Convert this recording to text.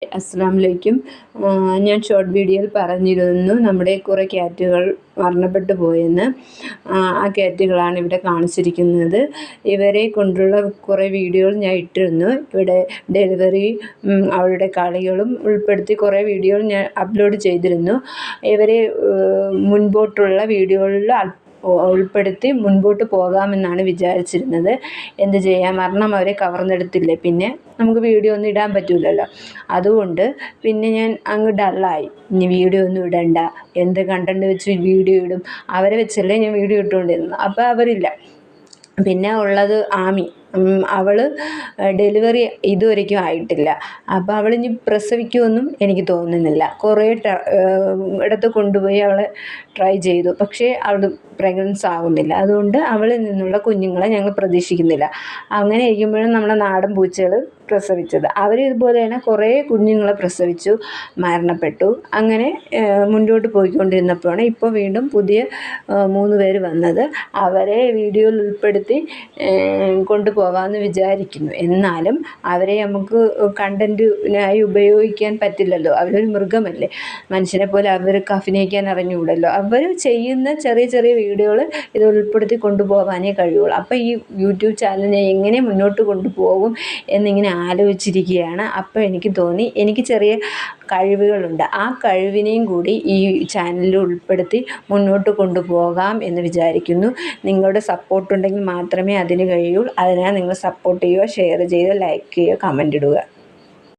അസ്സലാമലൈക്കും. ഞാൻ ഷോർട്ട് വീഡിയോയിൽ പറഞ്ഞിരുന്നു നമ്മുടെ കുറേ ക്യാറ്റുകൾ മരണപ്പെട്ടു പോയെന്ന്. ആ ക്യാറ്റുകളാണ് ഇവിടെ കാണിച്ചിരിക്കുന്നത്. ഇവരെ കൊണ്ടുള്ള കുറേ വീഡിയോകൾ ഞാൻ ഇട്ടിരുന്നു. ഇവിടെ ഡെലിവറി അവരുടെ കളികളും ഉൾപ്പെടുത്തി കുറേ വീഡിയോകൾ ഞാൻ അപ്ലോഡ് ചെയ്തിരുന്നു. ഇവരെ മുൻപോട്ടുള്ള വീഡിയോകളിൽ ഉൾപ്പെടുത്തി മുൻപോട്ട് പോകാമെന്നാണ് വിചാരിച്ചിരുന്നത്. എന്ത് ചെയ്യാം, മരണം അവരെ കവർന്നെടുത്തില്ലേ, പിന്നെ നമുക്ക് വീഡിയോ ഒന്നും ഇടാൻ പറ്റില്ലല്ലോ. അതുകൊണ്ട് പിന്നെ ഞാൻ അങ്ങ് ഡള്ളായി. ഇനി വീഡിയോ ഒന്നും ഇടണ്ട, എന്ത് കണ്ടന്റ് വെച്ച് വീഡിയോ ഇടും, അവരെ വെച്ചല്ലേ ഞാൻ വീഡിയോ ഇട്ടുകൊണ്ടിരുന്നു. അപ്പോൾ അവരില്ല. പിന്നെ ഉള്ളത് ആമി. അവൾ ഡെലിവറി ഇതുവരെയ്ക്കും ആയിട്ടില്ല. അപ്പോൾ അവളിനി പ്രസവിക്കുമെന്നും എനിക്ക് തോന്നുന്നില്ല. കുറേ ഇടത്ത് കൊണ്ടുപോയി അവളെ ട്രൈ ചെയ്തു, പക്ഷേ അവൾ പ്രഗ്നൻസ് ആകുന്നില്ല. അതുകൊണ്ട് അവളിൽ നിന്നുള്ള കുഞ്ഞുങ്ങളെ ഞങ്ങൾ പ്രതീക്ഷിക്കുന്നില്ല. അങ്ങനെ ഇരിക്കുമ്പോഴും നമ്മുടെ നാടൻ പൂച്ചകൾ പ്രസവിച്ചത്, അവർ ഇതുപോലെ തന്നെ കുറേ കുഞ്ഞുങ്ങളെ പ്രസവിച്ചു, മരണപ്പെട്ടു. അങ്ങനെ മുന്നോട്ട് പോയിക്കൊണ്ടിരുന്നപ്പോഴാണ് ഇപ്പോൾ വീണ്ടും പുതിയ 3 പേര് വന്നത്. അവരെ വീഡിയോയിൽ ഉൾപ്പെടുത്തി കൊണ്ടുപോകാമെന്ന് വിചാരിക്കുന്നു. എന്നാലും അവരെ നമുക്ക് കണ്ടൻറ്റിനായി ഉപയോഗിക്കാൻ പറ്റില്ലല്ലോ. അവരൊരു മൃഗമല്ലേ, മനുഷ്യനെ പോലെ അവർക്ക് അഭിനയിക്കാൻ അറിഞ്ഞുകൂടല്ലോ. അവർ ചെയ്യുന്ന ചെറിയ ചെറിയ വീഡിയോകൾ ഇത് ഉൾപ്പെടുത്തി കൊണ്ടുപോകാനേ കഴിയുള്ളൂ. അപ്പോൾ ഈ യൂട്യൂബ് ചാനലിനെ എങ്ങനെ മുന്നോട്ട് കൊണ്ടുപോകും എന്നിങ്ങനെ ആലോചിച്ചിരിക്കുകയാണ്. അപ്പോൾ എനിക്ക് തോന്നി, എനിക്ക് ചെറിയ കഴിവുകളുണ്ട്, ആ കഴിവിനെയും കൂടി ഈ ചാനലിൽ ഉൾപ്പെടുത്തി മുന്നോട്ട് കൊണ്ടുപോകാം എന്ന് വിചാരിക്കുന്നു. നിങ്ങളുടെ സപ്പോർട്ടുണ്ടെങ്കിൽ മാത്രമേ അതിന് കഴിയൂ. അതിനാൽ നിങ്ങൾ സപ്പോർട്ട് ചെയ്യുക, ഷെയർ ചെയ്യുക, ലൈക്ക് ചെയ്യുക, കമൻ്റ് ഇടുക.